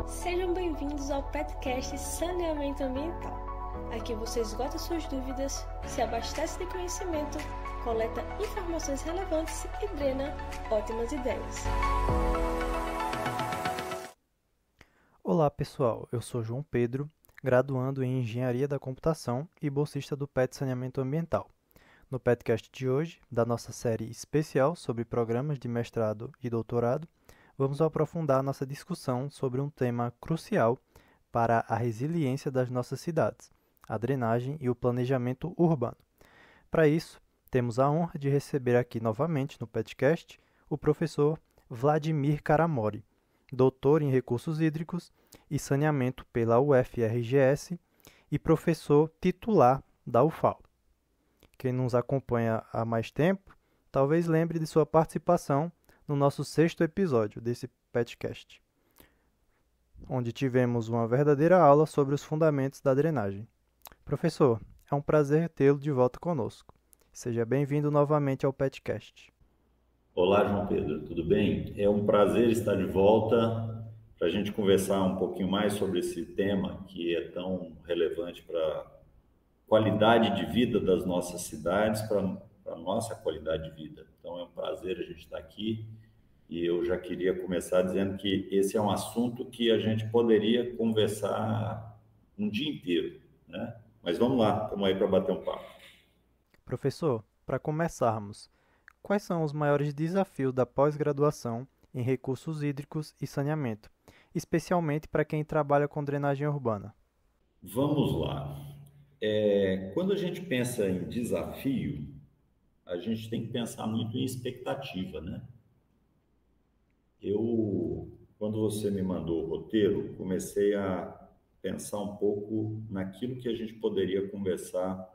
Sejam bem-vindos ao podcast Saneamento Ambiental. Aqui você esgota suas dúvidas, se abastece de conhecimento, coleta informações relevantes e drena ótimas ideias. Olá pessoal, eu sou João Pedro, graduando em Engenharia da Computação e bolsista do PET Saneamento Ambiental. No podcast de hoje, da nossa série especial sobre programas de mestrado e doutorado, vamos aprofundar nossa discussão sobre um tema crucial para a resiliência das nossas cidades, a drenagem e o planejamento urbano. Para isso, temos a honra de receber aqui novamente no podcast o professor Vladimir Karamori, doutor em Recursos Hídricos e Saneamento pela UFRGS e professor titular da UFAL. Quem nos acompanha há mais tempo, talvez lembre de sua participação no nosso 6º episódio desse podcast, onde tivemos uma verdadeira aula sobre os fundamentos da drenagem. Professor, é um prazer tê-lo de volta conosco. Seja bem-vindo novamente ao podcast. Olá, João Pedro, tudo bem? É um prazer estar de volta para a gente conversar um pouquinho mais sobre esse tema que é tão relevante para a qualidade de vida das nossas cidades, para a nossa qualidade de vida. Então, é um prazer a gente estar aqui e eu já queria começar dizendo que esse é um assunto que a gente poderia conversar um dia inteiro, né? Mas vamos lá, estamos aí para bater um papo. Professor, para começarmos, quais são os maiores desafios da pós-graduação em recursos hídricos e saneamento, especialmente para quem trabalha com drenagem urbana? Vamos lá. Quando a gente pensa em desafio, a gente tem que pensar muito em expectativa, né? Quando você me mandou o roteiro, comecei a pensar um pouco naquilo que a gente poderia conversar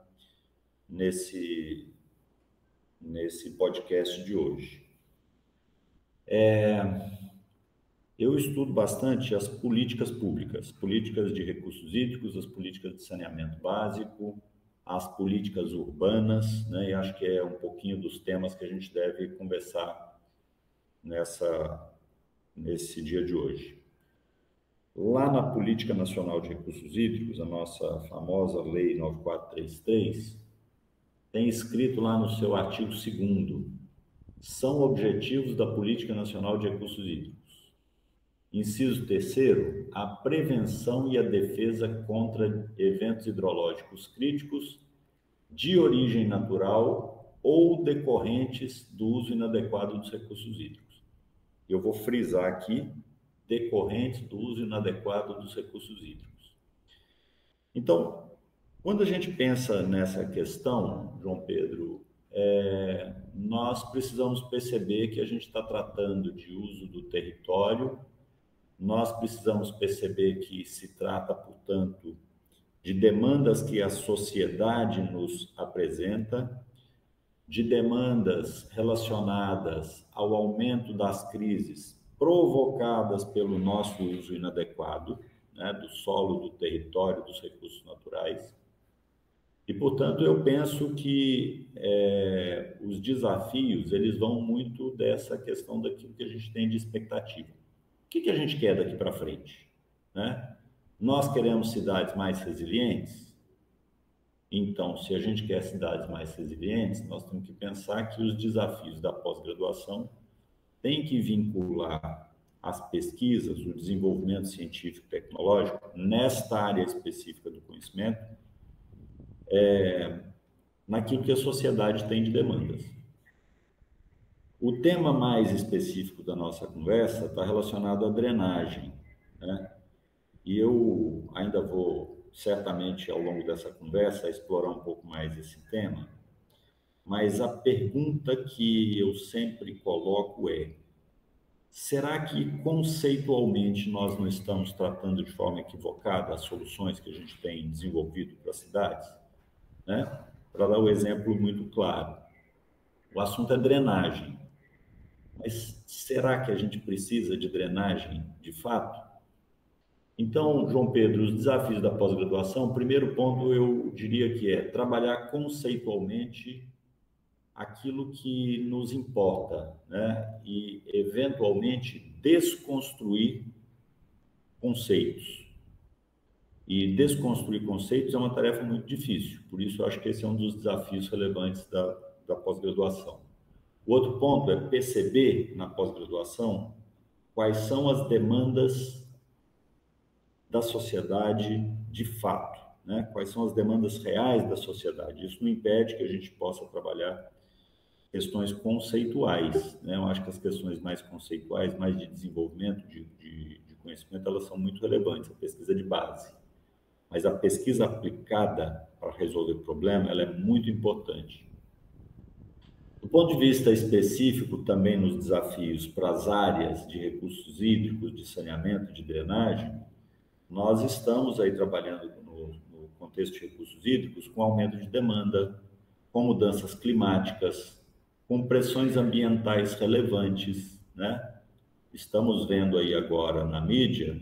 nesse podcast de hoje. Eu estudo bastante as políticas públicas, políticas de recursos hídricos, as políticas de saneamento básico, as políticas urbanas, né? E acho que é um pouquinho dos temas que a gente deve conversar nesse dia de hoje. Lá na Política Nacional de Recursos Hídricos, a nossa famosa Lei 9433, tem escrito lá no seu artigo 2º, são objetivos da Política Nacional de Recursos Hídricos. Inciso 3º, a prevenção e a defesa contra eventos hidrológicos críticos de origem natural ou decorrentes do uso inadequado dos recursos hídricos. Eu vou frisar aqui, decorrentes do uso inadequado dos recursos hídricos. Então, quando a gente pensa nessa questão, João Pedro, nós precisamos perceber que a gente está tratando de uso do território, nós precisamos perceber que se trata, portanto, de demandas que a sociedade nos apresenta, de demandas relacionadas ao aumento das crises provocadas pelo nosso uso inadequado, né, do solo, do território, dos recursos naturais. E, portanto, eu penso que os desafios, eles vão muito dessa questão daquilo que a gente tem de expectativa. O que a gente quer daqui para frente, né? Nós queremos cidades mais resilientes? Então, se a gente quer cidades mais resilientes, nós temos que pensar que os desafios da pós-graduação têm que vincular as pesquisas, o desenvolvimento científico e tecnológico nesta área específica do conhecimento, naquilo que a sociedade tem de demandas. O tema mais específico da nossa conversa está relacionado à drenagem, né? E eu ainda vou, certamente, ao longo dessa conversa, explorar um pouco mais esse tema, mas a pergunta que eu sempre coloco é: será que conceitualmente nós não estamos tratando de forma equivocada as soluções que a gente tem desenvolvido para as cidades, né? Para dar um exemplo muito claro, o assunto é drenagem. Mas será que a gente precisa de drenagem de fato? Então, João Pedro, os desafios da pós-graduação, o primeiro ponto eu diria que é trabalhar conceitualmente aquilo que nos importa, né? E, eventualmente, desconstruir conceitos. E desconstruir conceitos é uma tarefa muito difícil, por isso eu acho que esse é um dos desafios relevantes da pós-graduação. O outro ponto é perceber na pós-graduação quais são as demandas da sociedade de fato, né? Quais são as demandas reais da sociedade. Isso não impede que a gente possa trabalhar questões conceituais, né? Eu acho que as questões mais conceituais, mais de desenvolvimento de conhecimento, elas são muito relevantes, a pesquisa de base. Mas a pesquisa aplicada para resolver o problema, ela é muito importante. Do ponto de vista específico, também nos desafios para as áreas de recursos hídricos, de saneamento, de drenagem, nós estamos aí trabalhando no contexto de recursos hídricos com aumento de demanda, com mudanças climáticas, com pressões ambientais relevantes, né? Estamos vendo aí agora na mídia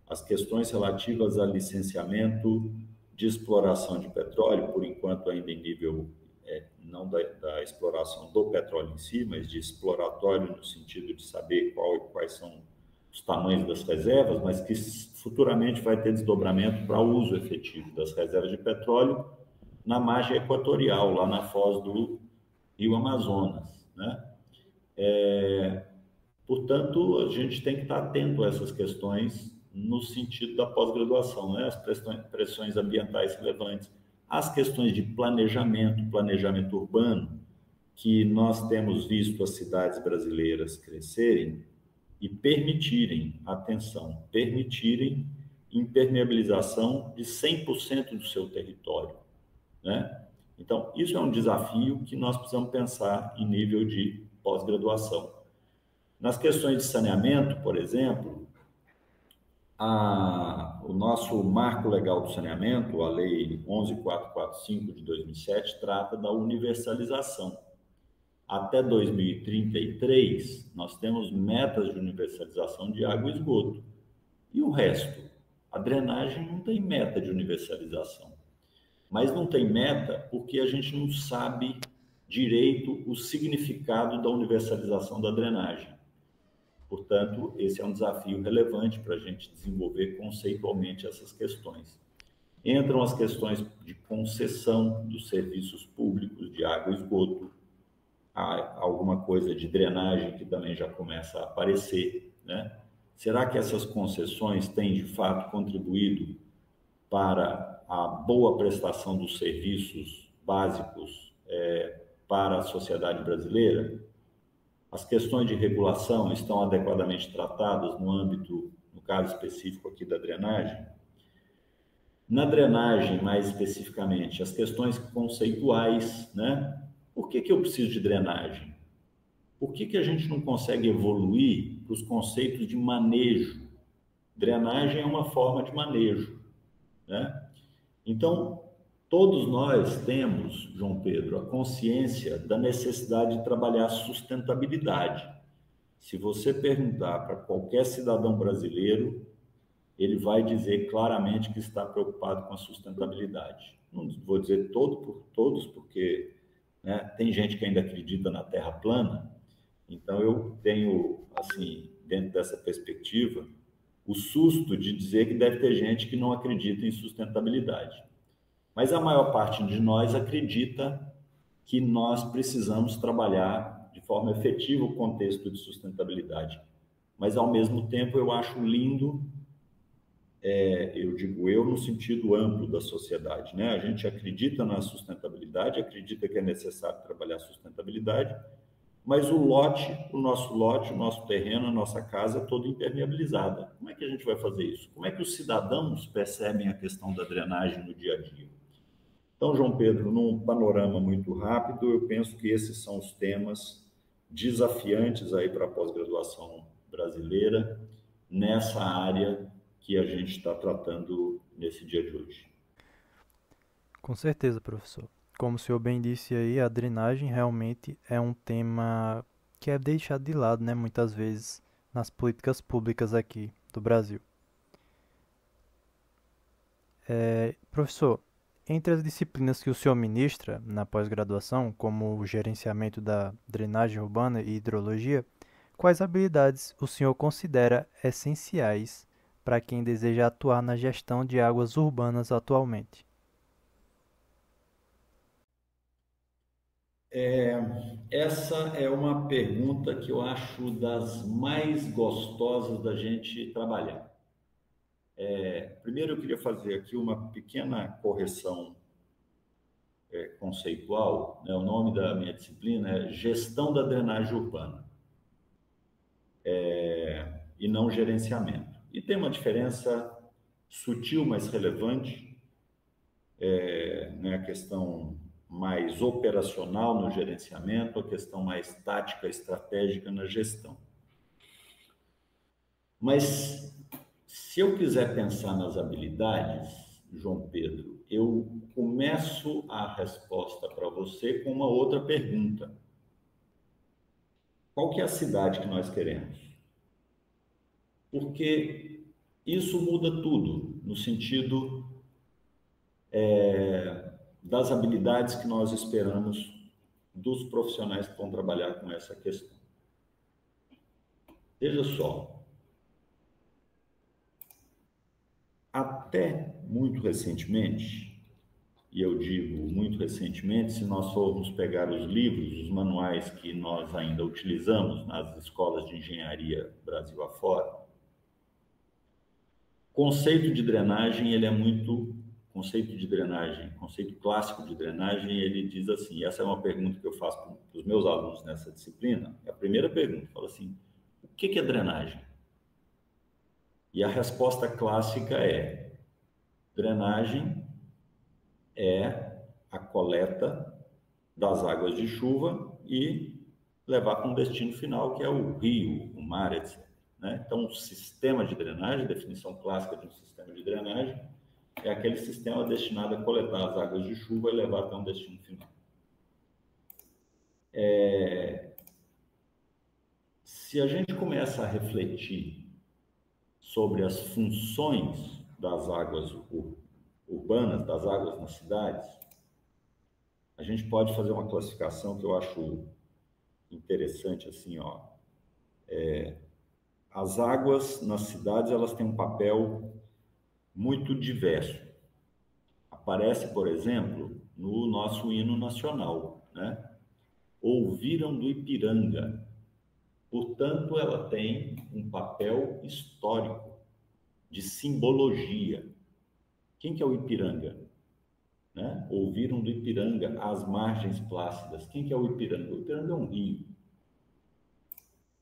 as questões relativas a licenciamento de exploração de petróleo, por enquanto ainda em nível não da exploração do petróleo em si, mas de exploratório no sentido de saber quais são os tamanhos das reservas, mas que futuramente vai ter desdobramento para o uso efetivo das reservas de petróleo na margem equatorial, lá na foz do Rio Amazonas, né? Portanto, a gente tem que estar atento a essas questões no sentido da pós-graduação, né? As pressões ambientais relevantes, as questões de planejamento urbano, que nós temos visto as cidades brasileiras crescerem e permitirem impermeabilização de 100% do seu território, né? Então, isso é um desafio que nós precisamos pensar em nível de pós-graduação. Nas questões de saneamento, por exemplo, o nosso marco legal do saneamento, a Lei 11.445 de 2007, trata da universalização. Até 2033, nós temos metas de universalização de água e esgoto. E o resto? A drenagem não tem meta de universalização. Mas não tem meta porque a gente não sabe direito o significado da universalização da drenagem. Portanto, esse é um desafio relevante para a gente desenvolver conceitualmente essas questões. Entram as questões de concessão dos serviços públicos de água e esgoto, há alguma coisa de drenagem que também já começa a aparecer, né? Será que essas concessões têm, de fato, contribuído para a boa prestação dos serviços básicos para a sociedade brasileira? As questões de regulação estão adequadamente tratadas no âmbito, no caso específico aqui da drenagem? Na drenagem, mais especificamente, as questões conceituais, né? Por que eu preciso de drenagem? Por que a gente não consegue evoluir para os conceitos de manejo? Drenagem é uma forma de manejo, né? Então, todos nós temos, João Pedro, a consciência da necessidade de trabalhar a sustentabilidade. Se você perguntar para qualquer cidadão brasileiro, ele vai dizer claramente que está preocupado com a sustentabilidade. Não vou dizer todos, porque, né, tem gente que ainda acredita na Terra plana. Então, eu tenho, assim, dentro dessa perspectiva, o susto de dizer que deve ter gente que não acredita em sustentabilidade. Mas a maior parte de nós acredita que nós precisamos trabalhar de forma efetiva o contexto de sustentabilidade. Mas, ao mesmo tempo, eu acho lindo, eu digo no sentido amplo da sociedade, né? A gente acredita na sustentabilidade, acredita que é necessário trabalhar a sustentabilidade, mas o nosso terreno, a nossa casa é toda impermeabilizada. Como é que a gente vai fazer isso? Como é que os cidadãos percebem a questão da drenagem no dia a dia? Então, João Pedro, num panorama muito rápido, eu penso que esses são os temas desafiantes aí para a pós-graduação brasileira nessa área que a gente está tratando nesse dia de hoje. Com certeza, professor. Como o senhor bem disse aí, a drenagem realmente é um tema que é deixado de lado, né, muitas vezes, nas políticas públicas aqui do Brasil. Professor, entre as disciplinas que o senhor ministra na pós-graduação, como o gerenciamento da drenagem urbana e hidrologia, quais habilidades o senhor considera essenciais para quem deseja atuar na gestão de águas urbanas atualmente? Essa é uma pergunta que eu acho das mais gostosas da gente trabalhar. Primeiro, eu queria fazer aqui uma pequena correção conceitual, né? O nome da minha disciplina é Gestão da Drenagem Urbana, e não gerenciamento. E tem uma diferença sutil, mas relevante, né? A questão mais operacional no gerenciamento, a questão mais tática, estratégica na gestão. Mas se eu quiser pensar nas habilidades, João Pedro, eu começo a resposta para você com uma outra pergunta. Qual que é a cidade que nós queremos? Porque isso muda tudo, no sentido das habilidades que nós esperamos dos profissionais que vão trabalhar com essa questão. Veja só, até muito recentemente, e eu digo muito recentemente, se nós formos pegar os livros, os manuais que nós ainda utilizamos nas escolas de engenharia Brasil afora, conceito de drenagem, ele é muito... Conceito clássico de drenagem, ele diz assim, essa é uma pergunta que eu faço para os meus alunos nessa disciplina, é a primeira pergunta, fala assim, o que é drenagem? E a resposta clássica é, drenagem é a coleta das águas de chuva e levar para um destino final, que é o rio, o mar, etc. Né? Então, o sistema de drenagem, a definição clássica de um sistema de drenagem, é aquele sistema destinado a coletar as águas de chuva e levar até um destino final. Se a gente começa a refletir sobre as funções das águas urbanas, das águas nas cidades, a gente pode fazer uma classificação que eu acho interessante, assim, ó. As águas nas cidades, elas têm um papel muito diverso. Aparece, por exemplo, no nosso hino nacional, né? Ouviram do Ipiranga. Portanto, ela tem um papel histórico, de simbologia. Quem que é o Ipiranga? Né? Ouviram do Ipiranga, as margens plácidas. Quem que é o Ipiranga? O Ipiranga é um rio.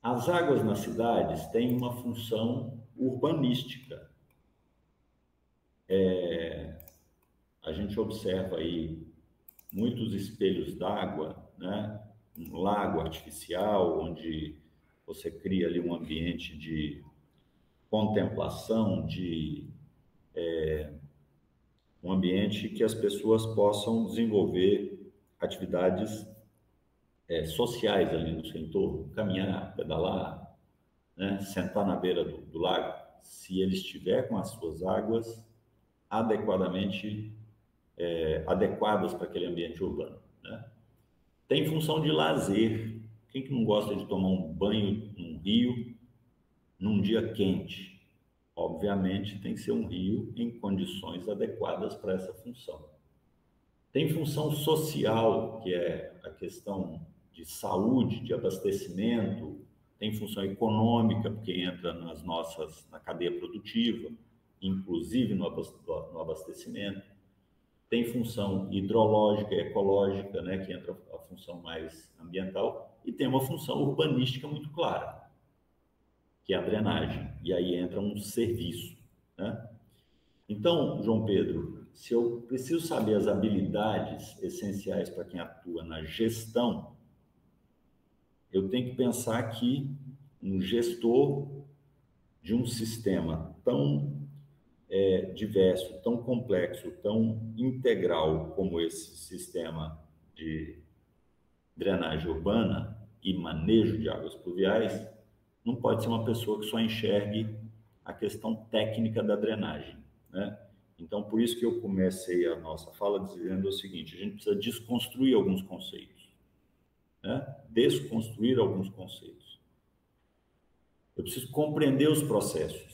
As águas nas cidades têm uma função urbanística. A gente observa aí muitos espelhos d'água, né? Um lago artificial, onde você cria ali um ambiente de contemplação, um ambiente que as pessoas possam desenvolver atividades sociais ali no seu entorno, caminhar, pedalar, né? Sentar na beira do lago, se ele estiver com as suas águas adequadamente adequadas para aquele ambiente urbano, né? Tem função de lazer. Quem que não gosta de tomar um banho num rio num dia quente? Obviamente tem que ser um rio em condições adequadas para essa função. Tem função social, que é a questão de saúde, de abastecimento. Tem função econômica, porque entra na cadeia produtiva, inclusive no abastecimento. Tem função hidrológica, ecológica, né, que entra a função mais ambiental, e tem uma função urbanística muito clara, que é a drenagem, e aí entra um serviço, né? Então, João Pedro, se eu preciso saber as habilidades essenciais para quem atua na gestão, eu tenho que pensar que um gestor de um sistema tão diverso, tão complexo, tão integral como esse sistema de drenagem urbana e manejo de águas pluviais, não pode ser uma pessoa que só enxergue a questão técnica da drenagem, né? Então, por isso que eu comecei a nossa fala dizendo o seguinte, a gente precisa desconstruir alguns conceitos, né? Desconstruir alguns conceitos. Eu preciso compreender os processos.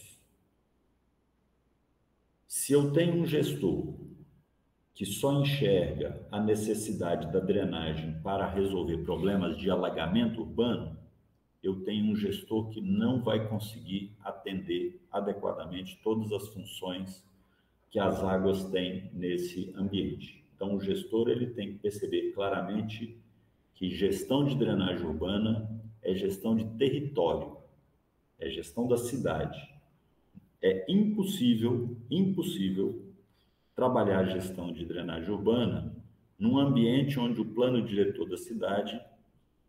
Se eu tenho um gestor que só enxerga a necessidade da drenagem para resolver problemas de alagamento urbano, eu tenho um gestor que não vai conseguir atender adequadamente todas as funções que as águas têm nesse ambiente. Então, o gestor ele tem que perceber claramente que gestão de drenagem urbana é gestão de território, é gestão da cidade. É impossível trabalhar a gestão de drenagem urbana num ambiente onde o plano diretor da cidade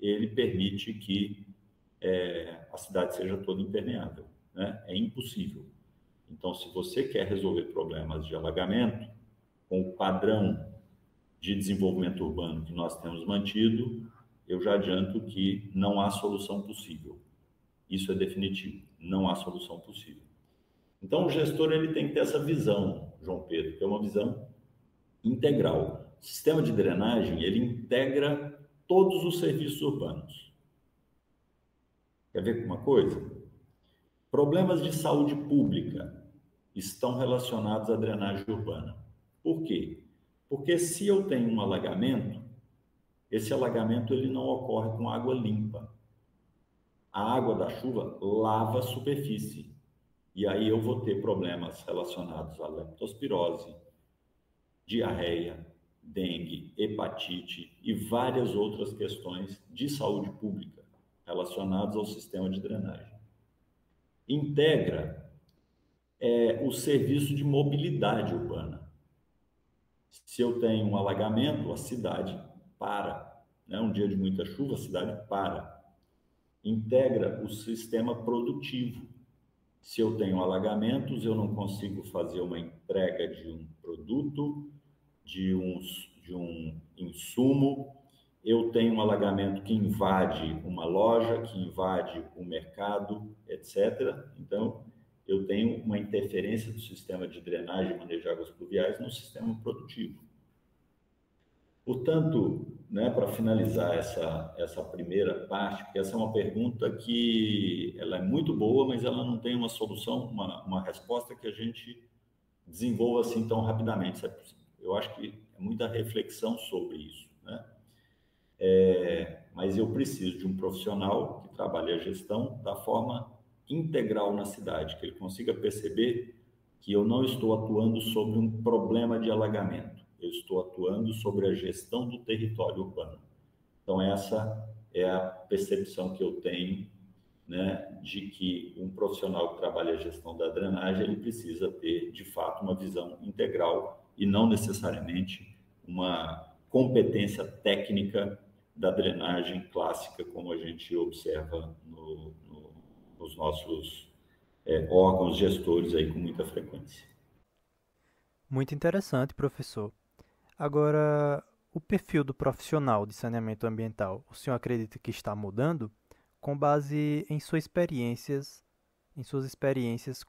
ele permite que a cidade seja toda impermeável, né? É impossível. Então, se você quer resolver problemas de alagamento com o padrão de desenvolvimento urbano que nós temos mantido, eu já adianto que não há solução possível. Isso é definitivo, não há solução possível. Então, o gestor ele tem que ter essa visão, João Pedro, que é uma visão integral. O sistema de drenagem, ele integra todos os serviços urbanos. Quer ver uma coisa? Problemas de saúde pública estão relacionados à drenagem urbana. Por quê? Porque se eu tenho um alagamento, esse alagamento ele não ocorre com água limpa. A água da chuva lava a superfície. E aí eu vou ter problemas relacionados à leptospirose, diarreia, dengue, hepatite e várias outras questões de saúde pública relacionadas ao sistema de drenagem. Integra o serviço de mobilidade urbana. Se eu tenho um alagamento, a cidade para, né? Um dia de muita chuva, a cidade para. Integra o sistema produtivo. Se eu tenho alagamentos, eu não consigo fazer uma entrega de um produto, de um insumo. Eu tenho um alagamento que invade uma loja, que invade o mercado, etc. Então, eu tenho uma interferência do sistema de drenagem e manejo de águas pluviais no sistema produtivo. Portanto, né, para finalizar essa primeira parte, porque essa é uma pergunta que ela é muito boa, mas ela não tem uma solução, uma resposta que a gente desenvolva assim tão rapidamente. Eu acho que é muita reflexão sobre isso, né? Mas eu preciso de um profissional que trabalhe a gestão da forma integral na cidade, que ele consiga perceber que eu não estou atuando sobre um problema de alagamento, eu estou atuando sobre a gestão do território urbano. Então, essa é a percepção que eu tenho, né, de que um profissional que trabalha a gestão da drenagem, ele precisa ter, de fato, uma visão integral e não necessariamente uma competência técnica da drenagem clássica, como a gente observa nos nossos órgãos gestores aí com muita frequência. Muito interessante, professor. Agora, o perfil do profissional de saneamento ambiental, o senhor acredita que está mudando? Com base em suas experiências,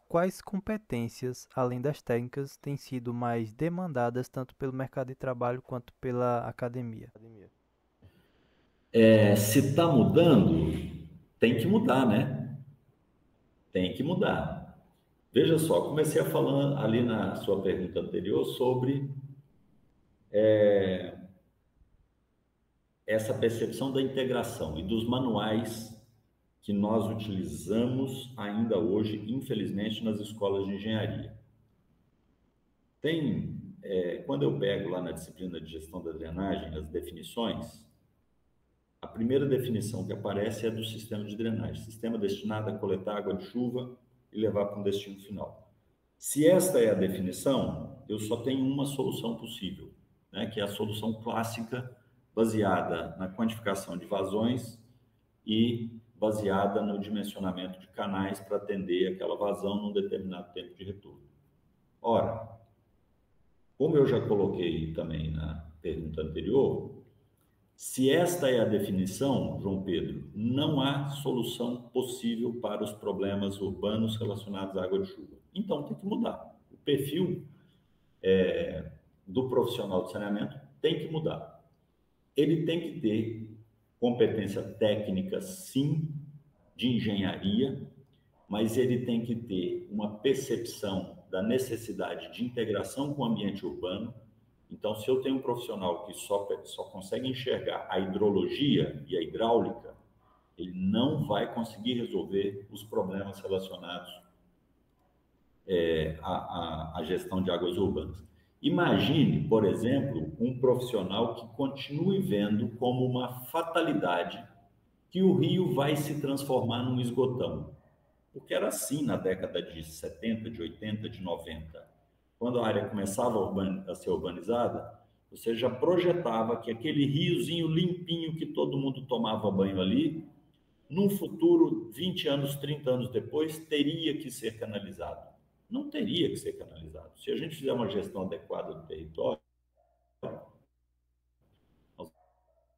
quais competências, além das técnicas, têm sido mais demandadas tanto pelo mercado de trabalho quanto pela academia? Se está mudando, tem que mudar, né? Tem que mudar. Veja só, comecei a falar ali na sua pergunta anterior sobre essa percepção da integração e dos manuais que nós utilizamos ainda hoje, infelizmente, nas escolas de engenharia. Quando eu pego lá na disciplina de gestão da drenagem, as definições, a primeira definição que aparece é do sistema de drenagem, sistema destinado a coletar água de chuva e levar para um destino final. Se esta é a definição, eu só tenho uma solução possível, né, que é a solução clássica, baseada na quantificação de vazões e baseada no dimensionamento de canais para atender aquela vazão num determinado tempo de retorno. Ora, como eu já coloquei também na pergunta anterior, se esta é a definição, João Pedro, não há solução possível para os problemas urbanos relacionados à água de chuva. Então, tem que mudar. O perfil do profissional de saneamento tem que mudar. Ele tem que ter competência técnica, sim, de engenharia, mas ele tem que ter uma percepção da necessidade de integração com o ambiente urbano. Então, se eu tenho um profissional que só consegue enxergar a hidrologia e a hidráulica, ele não vai conseguir resolver os problemas relacionados à gestão de águas urbanas. Imagine, por exemplo, um profissional que continue vendo como uma fatalidade que o rio vai se transformar num esgotão. Porque era assim na década de 70, de 80, de 90. Quando a área começava a ser urbanizada, você já projetava que aquele riozinho limpinho que todo mundo tomava banho ali, num futuro, 20 anos, 30 anos depois, teria que ser canalizado. Não teria que ser canalizado. Se a gente fizer uma gestão adequada do território, nós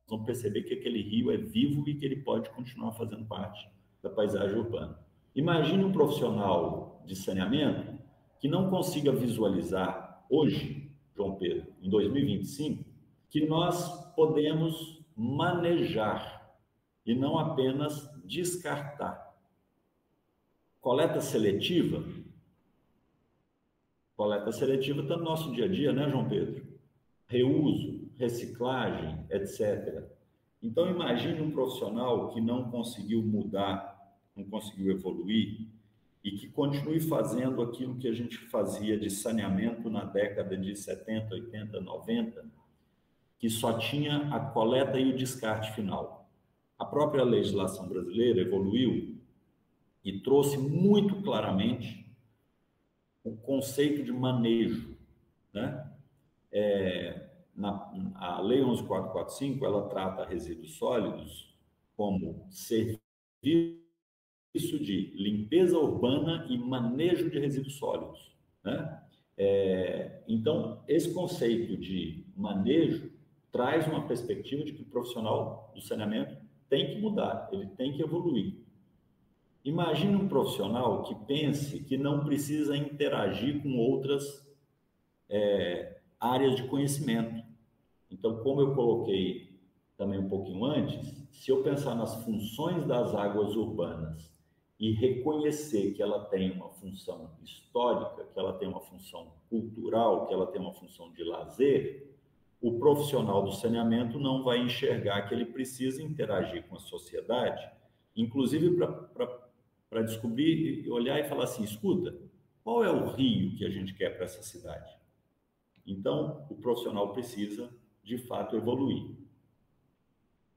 vamos perceber que aquele rio é vivo e que ele pode continuar fazendo parte da paisagem urbana. Imagine um profissional de saneamento que não consiga visualizar hoje, João Pedro, em 2025, que nós podemos manejar e não apenas descartar. Coleta seletiva está no nosso dia a dia, né, João Pedro? Reuso, reciclagem, etc. Então, imagine um profissional que não conseguiu mudar, não conseguiu evoluir e que continue fazendo aquilo que a gente fazia de saneamento na década de 70, 80, 90, que só tinha a coleta e o descarte final. A própria legislação brasileira evoluiu e trouxe muito claramente o conceito de manejo, né? A Lei 11.445, ela trata resíduos sólidos como serviço de limpeza urbana e manejo de resíduos sólidos, né? Então, esse conceito de manejo traz uma perspectiva de que o profissional do saneamento tem que mudar, ele tem que evoluir. Imagine um profissional que pense que não precisa interagir com outras áreas de conhecimento. Então, como eu coloquei também um pouquinho antes, se eu pensar nas funções das águas urbanas e reconhecer que ela tem uma função histórica, que ela tem uma função cultural, que ela tem uma função de lazer, o profissional do saneamento não vai enxergar que ele precisa interagir com a sociedade, inclusive para descobrir, olhar e falar assim, escuta, qual é o rio que a gente quer para essa cidade? Então, o profissional precisa, de fato, evoluir.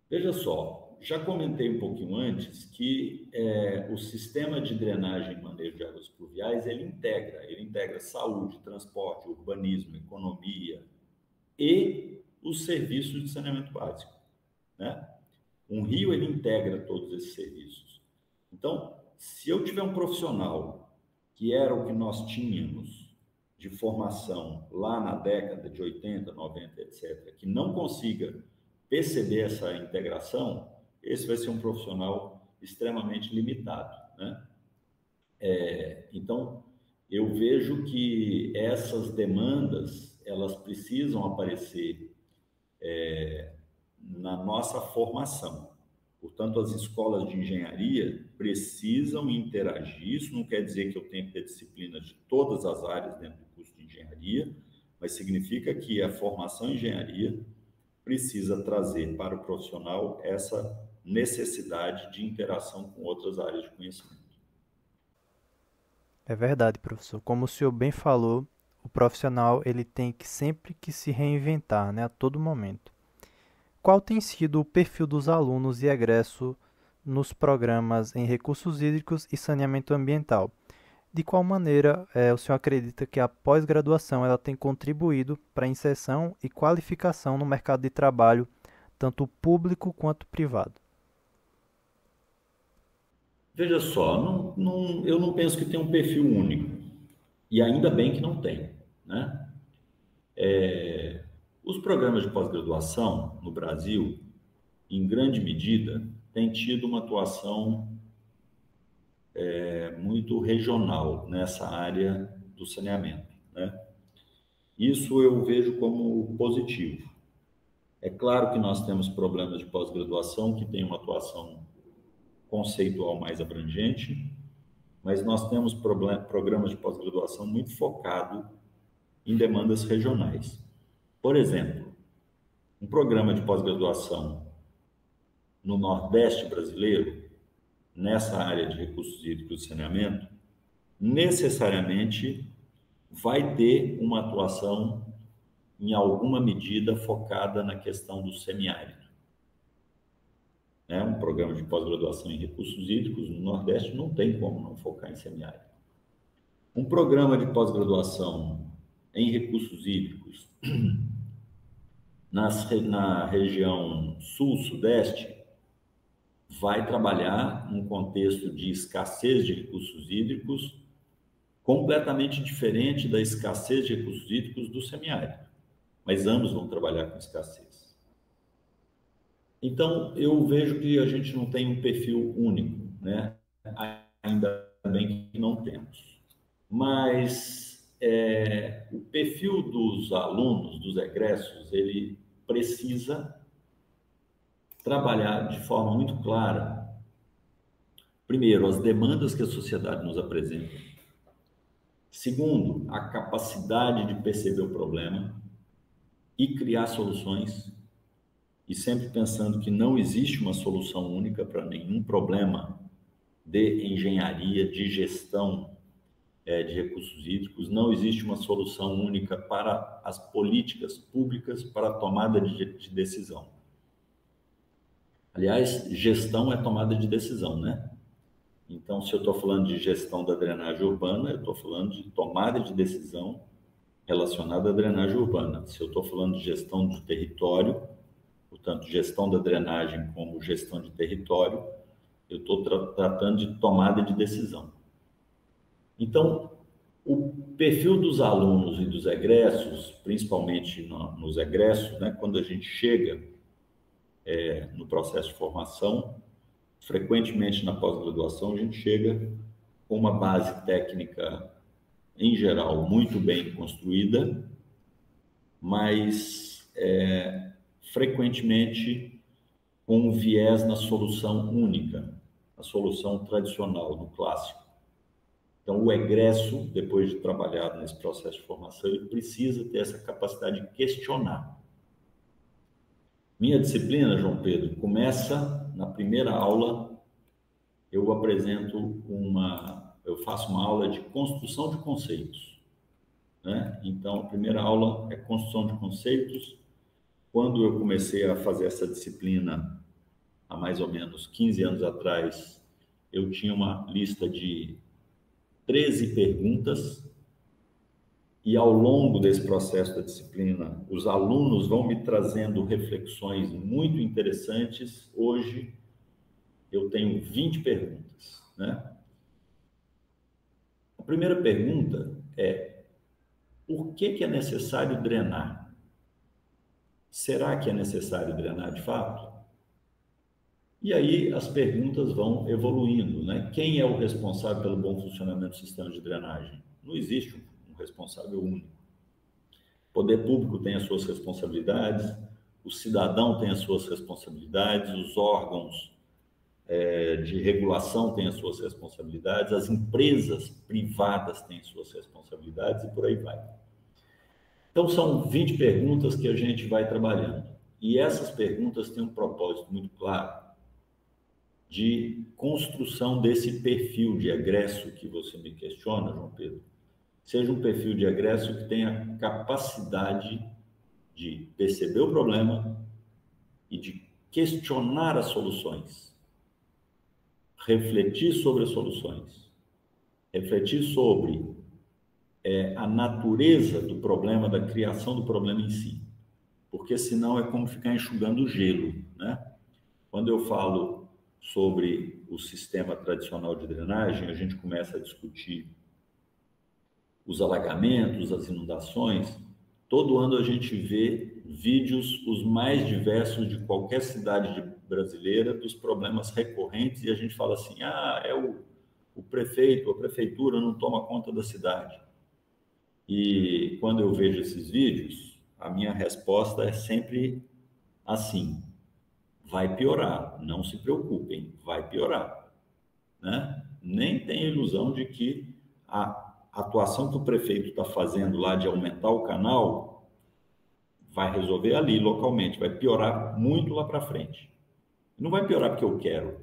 Veja só, já comentei um pouquinho antes que o sistema de drenagem e manejo de águas pluviais, ele integra saúde, transporte, urbanismo, economia e os serviços de saneamento básico, né? Um rio, ele integra todos esses serviços. Então, se eu tiver um profissional, que era o que nós tínhamos de formação lá na década de 80, 90, etc., que não consiga perceber essa integração, esse vai ser um profissional extremamente limitado, né? Então, eu vejo que essas demandas, elas precisam aparecer na nossa formação. Portanto, as escolas de engenharia precisam interagir. Isso não quer dizer que eu tenho que ter disciplina de todas as áreas dentro do curso de engenharia, mas significa que a formação em engenharia precisa trazer para o profissional essa necessidade de interação com outras áreas de conhecimento. É verdade, professor. Como o senhor bem falou, o profissional ele tem que sempre que se reinventar, né, a todo momento. Qual tem sido o perfil dos alunos e egressos nos programas em recursos hídricos e saneamento ambiental? De qual maneira o senhor acredita que a pós-graduação ela tem contribuído para a inserção e qualificação no mercado de trabalho, tanto público quanto privado? Veja só, eu não penso que tem um perfil único, e ainda bem que não tem, né? Os programas de pós-graduação no Brasil, em grande medida, têm tido uma atuação muito regional nessa área do saneamento, né? Isso eu vejo como positivo. É claro que nós temos programas de pós-graduação que têm uma atuação conceitual mais abrangente, mas nós temos programas de pós-graduação muito focados em demandas regionais. Por exemplo, um programa de pós-graduação no Nordeste brasileiro, nessa área de recursos hídricos e saneamento, necessariamente vai ter uma atuação, em alguma medida, focada na questão do semiárido. Um programa de pós-graduação em recursos hídricos no Nordeste não tem como não focar em semiárido. Um programa de pós-graduação em recursos hídricos na região sul-sudeste vai trabalhar num contexto de escassez de recursos hídricos completamente diferente da escassez de recursos hídricos do semiárido, mas ambos vão trabalhar com escassez. Então, eu vejo que a gente não tem um perfil único, né? Ainda bem que não temos. Mas o perfil dos alunos, dos egressos, ele precisa trabalhar de forma muito clara, primeiro, as demandas que a sociedade nos apresenta. Segundo, a capacidade de perceber o problema e criar soluções, e sempre pensando que não existe uma solução única para nenhum problema de engenharia, de gestão de recursos hídricos, não existe uma solução única para as políticas públicas para a tomada de decisão. Aliás, gestão é tomada de decisão, né? Então, se eu estou falando de gestão da drenagem urbana, eu estou falando de tomada de decisão relacionada à drenagem urbana. Se eu estou falando de gestão de território, portanto, gestão da drenagem como gestão de território, eu estou tratando de tomada de decisão. Então, o perfil dos alunos e dos egressos, principalmente nos egressos, né, quando a gente chega no processo de formação, frequentemente na pós-graduação, a gente chega com uma base técnica, em geral, muito bem construída, mas frequentemente com um viés na solução única, a solução tradicional, do clássico. Então, o egresso, depois de trabalhar nesse processo de formação, ele precisa ter essa capacidade de questionar. Minha disciplina, João Pedro, começa na primeira aula, eu faço uma aula de construção de conceitos, né? Então, a primeira aula é construção de conceitos. Quando eu comecei a fazer essa disciplina, há mais ou menos 15 anos atrás, eu tinha uma lista de 13 perguntas, e ao longo desse processo da disciplina, os alunos vão me trazendo reflexões muito interessantes. Hoje, eu tenho 20 perguntas, né? A primeira pergunta é: por que é necessário drenar? Será que é necessário drenar de fato? E aí as perguntas vão evoluindo, né? Quem é o responsável pelo bom funcionamento do sistema de drenagem? Não existe um responsável único. O poder público tem as suas responsabilidades, o cidadão tem as suas responsabilidades, os órgãos de regulação têm as suas responsabilidades, as empresas privadas têm as suas responsabilidades e por aí vai. Então, são 20 perguntas que a gente vai trabalhando. E essas perguntas têm um propósito muito claro de construção desse perfil de egresso que você me questiona, João Pedro. Seja um perfil de egresso que tenha capacidade de perceber o problema e de questionar as soluções, refletir sobre as soluções, refletir sobre a natureza do problema, da criação do problema em si, porque senão é como ficar enxugando gelo, né? Quando eu falo sobre o sistema tradicional de drenagem, a gente começa a discutir os alagamentos, as inundações. Todo ano a gente vê vídeos os mais diversos de qualquer cidade brasileira dos problemas recorrentes, e a gente fala assim: o prefeito, a prefeitura não toma conta da cidade. E quando eu vejo esses vídeos, a minha resposta é sempre assim: vai piorar, não se preocupem, vai piorar, né? nem tenha ilusão de que a atuação que o prefeito está fazendo lá de aumentar o canal vai resolver ali, localmente, vai piorar muito lá para frente. Não vai piorar porque eu quero,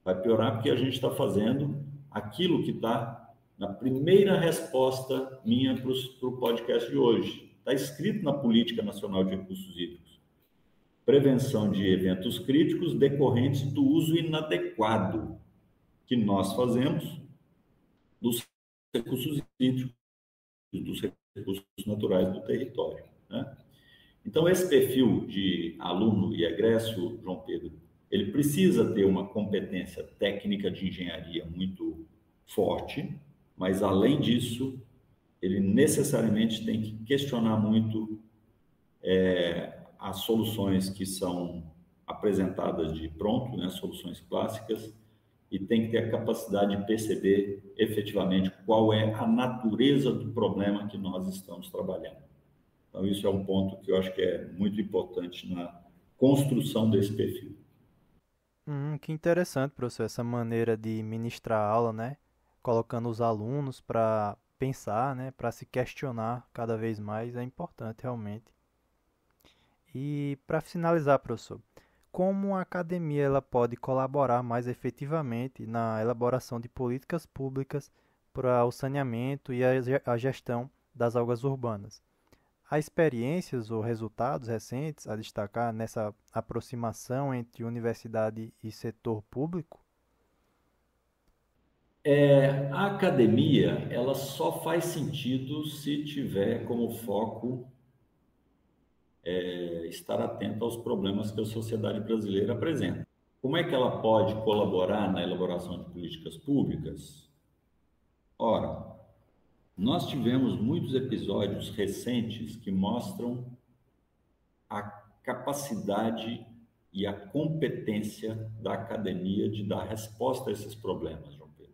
vai piorar porque a gente está fazendo aquilo que está na primeira resposta minha para o podcast de hoje. Está escrito na Política Nacional de Recursos Hídricos. Prevenção de eventos críticos decorrentes do uso inadequado que nós fazemos dos recursos hídricos, dos recursos naturais do território, né? Então, esse perfil de aluno e egresso, João Pedro, ele precisa ter uma competência técnica de engenharia muito forte, mas, além disso, ele necessariamente tem que questionar muito as soluções que são apresentadas de pronto, né, soluções clássicas, e tem que ter a capacidade de perceber efetivamente qual é a natureza do problema que nós estamos trabalhando. Então, isso é um ponto que eu acho que é muito importante na construção desse perfil. Que interessante, professor, essa maneira de ministrar a aula, né? Colocando os alunos para pensar, né? Para se questionar cada vez mais, é importante realmente. E para finalizar, professor, como a academia ela pode colaborar mais efetivamente na elaboração de políticas públicas para o saneamento e a gestão das águas urbanas? Há experiências ou resultados recentes a destacar nessa aproximação entre universidade e setor público? A academia, ela só faz sentido se tiver como foco estar atenta aos problemas que a sociedade brasileira apresenta. Como é que ela pode colaborar na elaboração de políticas públicas? Ora, nós tivemos muitos episódios recentes que mostram a capacidade e a competência da academia de dar resposta a esses problemas, João Pedro.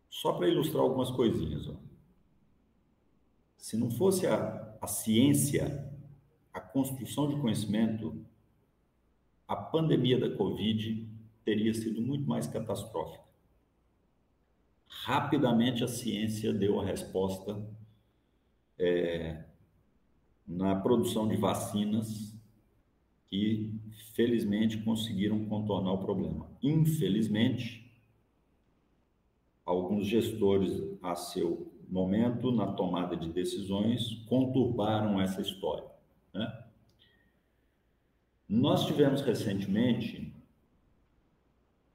Só para ilustrar algumas coisinhas, ó. Se não fosse a ciência, a construção de conhecimento, a pandemia da Covid teria sido muito mais catastrófica. Rapidamente a ciência deu a resposta na produção de vacinas que, felizmente, conseguiram contornar o problema. Infelizmente, alguns gestores, a seu momento, na tomada de decisões, conturbaram essa história, né? Nós tivemos recentemente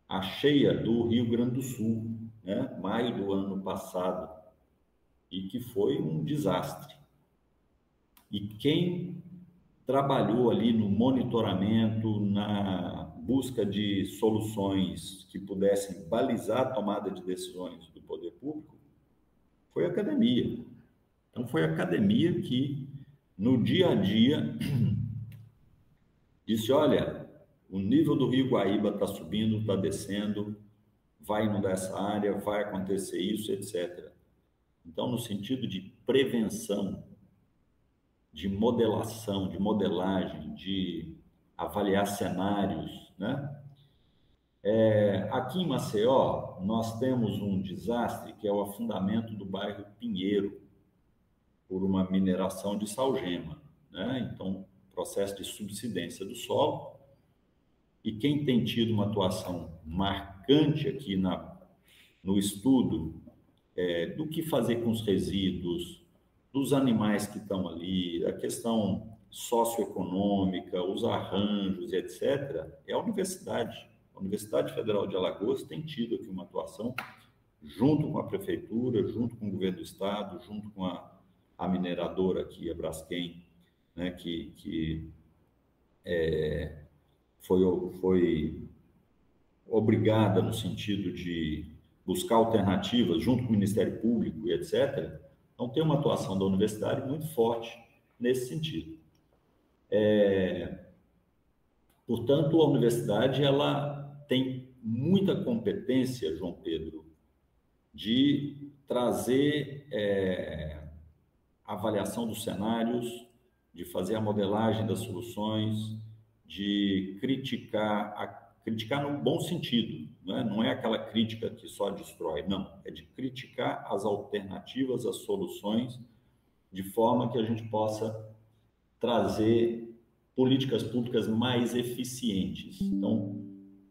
a cheia do Rio Grande do Sul, né? Maio do ano passado, e que foi um desastre. E quem trabalhou ali no monitoramento, na busca de soluções que pudessem balizar a tomada de decisões do poder público, foi a academia. Então, foi a academia que, no dia a dia, disse, olha, o nível do Rio Guaíba está subindo, está descendo, vai inundar essa área, vai acontecer isso, etc. Então, no sentido de prevenção, de modelação, de modelagem, de avaliar cenários, né? Aqui em Maceió, nós temos um desastre que é o afundamento do bairro Pinheiro por uma mineração de salgema, né? Então, processo de subsidência do solo. E quem tem tido uma atuação marcante aqui no estudo do que fazer com os resíduos, dos animais que estão ali, a questão socioeconômica, os arranjos, etc., é a universidade. A Universidade Federal de Alagoas tem tido aqui uma atuação junto com a prefeitura, junto com o governo do estado, junto com a mineradora aqui, a Braskem, né, que foi obrigada no sentido de buscar alternativas junto com o Ministério Público e etc. Então, tem uma atuação da universidade muito forte nesse sentido. Portanto, a universidade ela tem muita competência, João Pedro, de trazer avaliação dos cenários, de fazer a modelagem das soluções, de criticar a criticar no bom sentido, né? Não é aquela crítica que só destrói, não. É de criticar as alternativas, as soluções, de forma que a gente possa trazer políticas públicas mais eficientes. Então,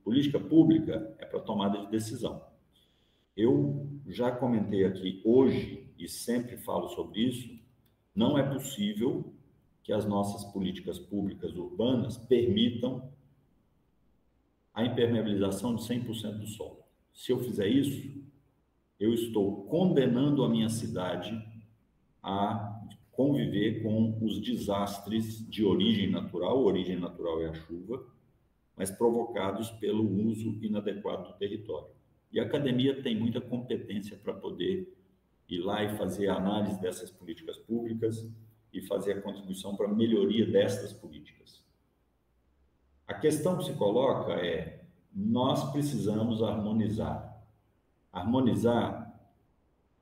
política pública é para tomada de decisão. Eu já comentei aqui hoje, e sempre falo sobre isso, não é possível que as nossas políticas públicas urbanas permitam a impermeabilização de 100% do solo. Se eu fizer isso, eu estou condenando a minha cidade a conviver com os desastres de origem natural é a chuva, mas provocados pelo uso inadequado do território. E a academia tem muita competência para poder ir lá e fazer a análise dessas políticas públicas e fazer a contribuição para a melhoria destas políticas. A questão que se coloca é: nós precisamos harmonizar. Harmonizar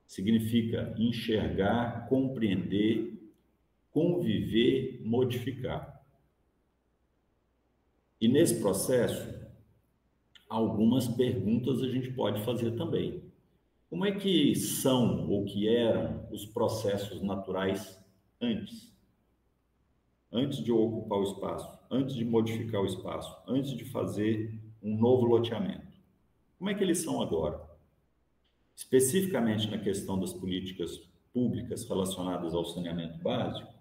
significa enxergar, compreender, conviver, modificar. E nesse processo, algumas perguntas a gente pode fazer também. Como é que são ou que eram os processos naturais antes? Antes de eu ocupar o espaço, antes de modificar o espaço, antes de fazer um novo loteamento. Como é que eles são agora? Especificamente na questão das políticas públicas relacionadas ao saneamento básico,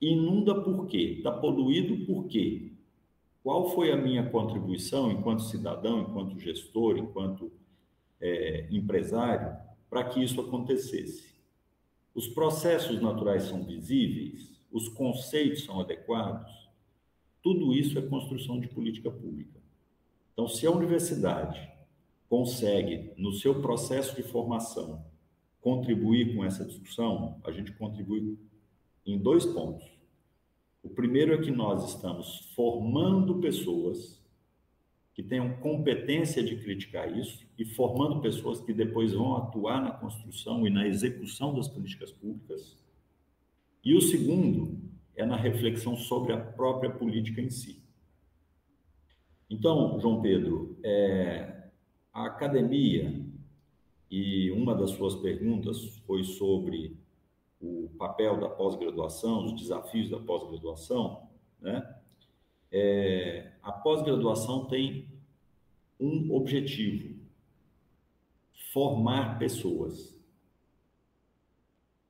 inunda por quê? Está poluído por quê? Qual foi a minha contribuição enquanto cidadão, enquanto gestor, enquanto empresário, para que isso acontecesse? Os processos naturais são visíveis? Os conceitos são adequados? Tudo isso é construção de política pública. Então, se a universidade consegue, no seu processo de formação, contribuir com essa discussão, a gente contribui em 2 pontos. O primeiro é que nós estamos formando pessoas que tenham competência de criticar isso e formando pessoas que depois vão atuar na construção e na execução das políticas públicas. E o segundo é na reflexão sobre a própria política em si. Então, João Pedro, a academia, e uma das suas perguntas foi sobre o papel da pós-graduação, os desafios da pós-graduação, né? A pós-graduação tem um objetivo: formar pessoas.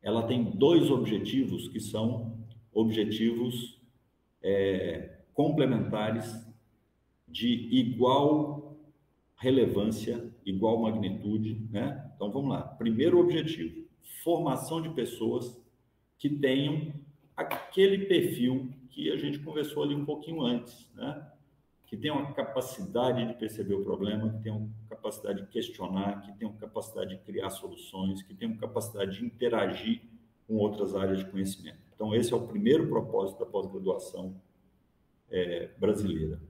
Ela tem 2 objetivos que são objetivos complementares de igual relevância, igual magnitude, né? Então, vamos lá. Primeiro objetivo: formação de pessoas que tenham aquele perfil que a gente conversou ali um pouquinho antes, né? Que tenham a capacidade de perceber o problema, que tenham capacidade de questionar, que tenham capacidade de criar soluções, que tenham capacidade de interagir com outras áreas de conhecimento. Então, esse é o primeiro propósito da pós-graduação brasileira.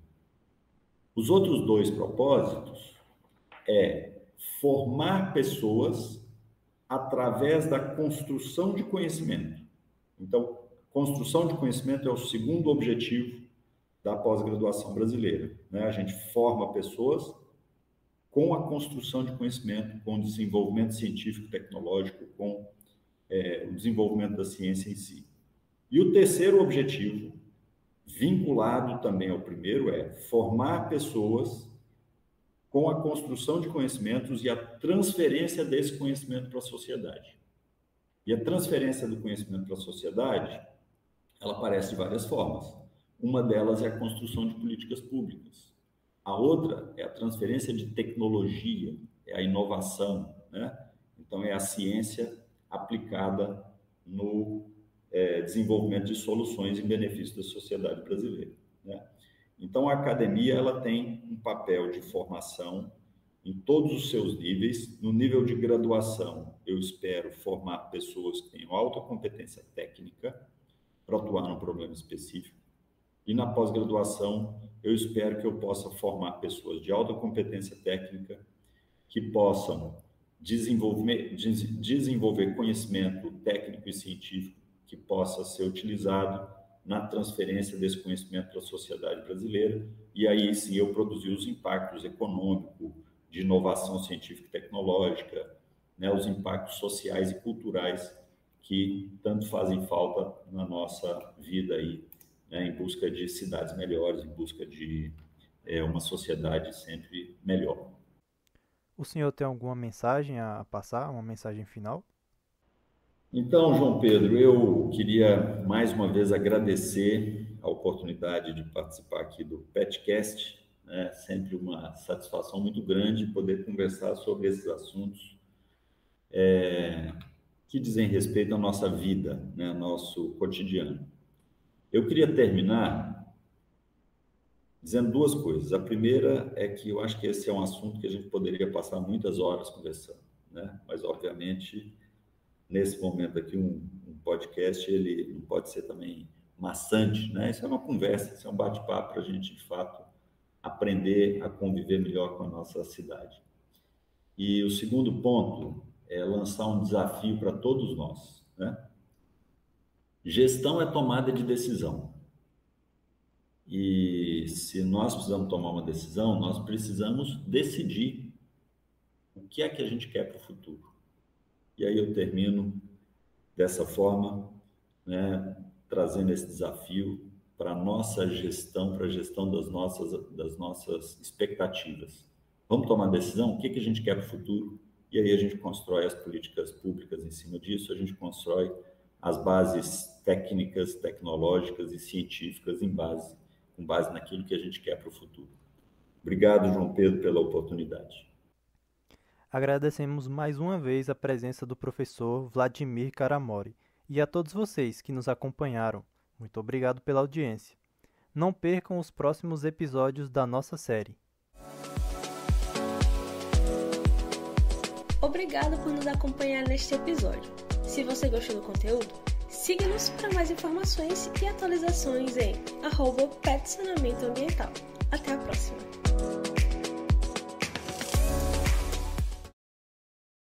Os outros 2 propósitos é formar pessoas através da construção de conhecimento. Então, construção de conhecimento é o segundo objetivo da pós-graduação brasileira, né? A gente forma pessoas com a construção de conhecimento, com o desenvolvimento científico e tecnológico, com o desenvolvimento da ciência em si. E o terceiro objetivo, vinculado também ao primeiro, é formar pessoas com a construção de conhecimentos e a transferência desse conhecimento para a sociedade. E a transferência do conhecimento para a sociedade, ela aparece de várias formas. Uma delas é a construção de políticas públicas. A outra é a transferência de tecnologia, é a inovação, né? Então, é a ciência aplicada no desenvolvimento de soluções em benefício da sociedade brasileira, né? Então, a academia ela tem um papel de formação em todos os seus níveis. No nível de graduação, eu espero formar pessoas que tenham alta competência técnica para atuar num problema específico. E na pós-graduação, eu espero que eu possa formar pessoas de alta competência técnica que possam desenvolver conhecimento técnico e científico que possa ser utilizado na transferência desse conhecimento para a sociedade brasileira, e aí sim eu produzi os impactos econômicos, de inovação científica e tecnológica, né, os impactos sociais e culturais que tanto fazem falta na nossa vida aí, né, em busca de cidades melhores, em busca de uma sociedade sempre melhor. O senhor tem alguma mensagem a passar, uma mensagem final? Então, João Pedro, eu queria mais uma vez agradecer a oportunidade de participar aqui do PetCast, né? Sempre uma satisfação muito grande poder conversar sobre esses assuntos que dizem respeito à nossa vida, né? Ao nosso cotidiano. Eu queria terminar dizendo duas coisas. A primeira é que eu acho que esse é um assunto que a gente poderia passar muitas horas conversando, né? Mas, obviamente, nesse momento aqui, um podcast, ele não pode ser também maçante, né? Isso é uma conversa, isso é um bate-papo para a gente, de fato, aprender a conviver melhor com a nossa cidade. E o segundo ponto é lançar um desafio para todos nós, né? Gestão é tomada de decisão. E se nós precisamos tomar uma decisão, nós precisamos decidir o que é que a gente quer para o futuro. E aí eu termino dessa forma, né, trazendo esse desafio para a nossa gestão, para a gestão das nossas expectativas. Vamos tomar decisão? O que a gente quer para o futuro? E aí a gente constrói as políticas públicas em cima disso, a gente constrói as bases técnicas, tecnológicas e científicas com base naquilo que a gente quer para o futuro. Obrigado, João Pedro, pela oportunidade. Agradecemos mais uma vez a presença do professor Vladimir Karamori e a todos vocês que nos acompanharam. Muito obrigado pela audiência. Não percam os próximos episódios da nossa série. Obrigado por nos acompanhar neste episódio. Se você gostou do conteúdo, siga-nos para mais informações e atualizações em @petsaneamentoambiental. Até a próxima!